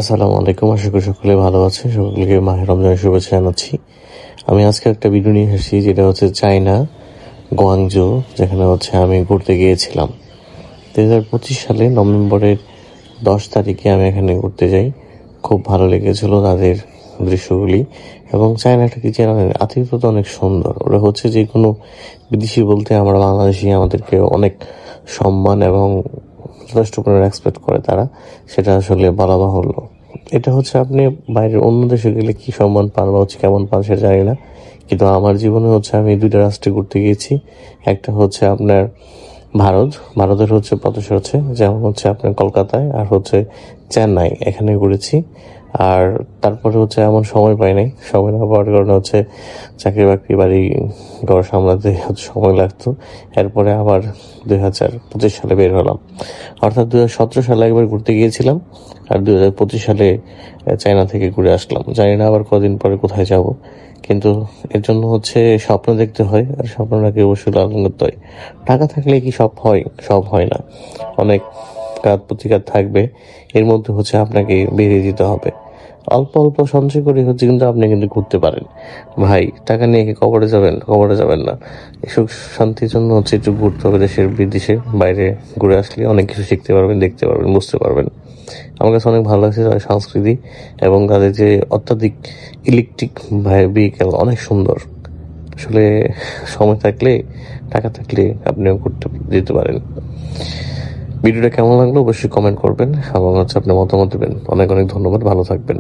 আসসালামু আলাইকুম। আশা করি সকলে ভালো আছে। সকলকে মাহে রমজানের শুভেচ্ছা জানাচ্ছি। আমি আজকে একটা ভিডিও নিয়ে এসেছি, যেটা হচ্ছে চায়না গোয়াংজো, যেখানে হচ্ছে আমি ঘুরতে গিয়েছিলাম 2025 সালে নভেম্বরের 10 তারিখে আমি এখানে ঘুরতে যাই। খুব ভালো লেগেছিল তাদের দৃশ্যগুলি। এবং চায়নাটা কি জানেন, আতিথ্যতা অনেক সুন্দর। ওরা হচ্ছে যে কোনো বিদেশি বলতে আমরা বাংলাদেশি, আমাদেরকে অনেক সম্মান এবং যথেষ্ট পরিমাণে এক্সপেক্ট করে তারা, সেটা আসলে বলা বাহুল্য। এটা হচ্ছে আপনি বাইরের অন্য দেশে গেলে কি সম্মান পান বা হচ্ছে কেমন পান সেটা জানি না, কিন্তু আমার জীবনে হচ্ছে আমি 2টা রাষ্ট্রে ঘুরতে গিয়েছি। একটা হচ্ছে আপনার ভারতের হচ্ছে প্রদেশ হচ্ছে যেমন হচ্ছে আপনার কলকাতায়, আর হচ্ছে চেন্নাই, এখানে ঘুরেছি। আর তারপরে হচ্ছে এমন সময় পাই নাই, সময় না পাওয়ার কারণে হচ্ছে চাকরি বাকরি বাড়ি ঘর সামলাতে হচ্ছে সময় লাগতো। এরপরে আবার 2025 সালে বের হলাম, অর্থাৎ 2017 সালে একবার ঘুরতে গিয়েছিলাম, আর 2025 সালে চায়না থেকে ঘুরে আসলাম। জানি না আবার কদিন পরে কোথায় যাব, কিন্তু এর জন্য হচ্ছে স্বপ্ন দেখতে হয়, আর স্বপ্নটাকে অবশ্যই লালন করতে হয়। টাকা থাকলে কি সব হয়? সব হয় না। অনেক কাজ প্রতিকার থাকবে, এর মধ্যে হচ্ছে আপনাকে বেরিয়ে যেতে হবে। অল্প অল্প সঞ্চয় করে হচ্ছে কিন্তু আপনি কিন্তু ঘুরতে পারেন। ভাই, টাকা নিয়ে কি কবরে যাবেন? কবরে যাবেন না। সুখ শান্তির জন্য হচ্ছে একটু ঘুরতে হবে, দেশের বিদেশে বাইরে ঘুরে আসলে অনেক কিছু শিখতে পারবেন, দেখতে পারবেন, বুঝতে পারবেন। আমার কাছে অনেক ভালো লাগছে তাদের সংস্কৃতি এবং তাদের যে অত্যাধিক ইলেকট্রিক ভেহিকেল, অনেক সুন্দর। আসলে সময় থাকলে, টাকা থাকলে আপনিও ঘুরতে যেতে পারেন। ভিডিওটা কেমন লাগলো অবশ্যই কমেন্ট করবেন এবং হচ্ছে আপনার মতামত দেবেন। অনেক অনেক ধন্যবাদ, ভালো থাকবেন।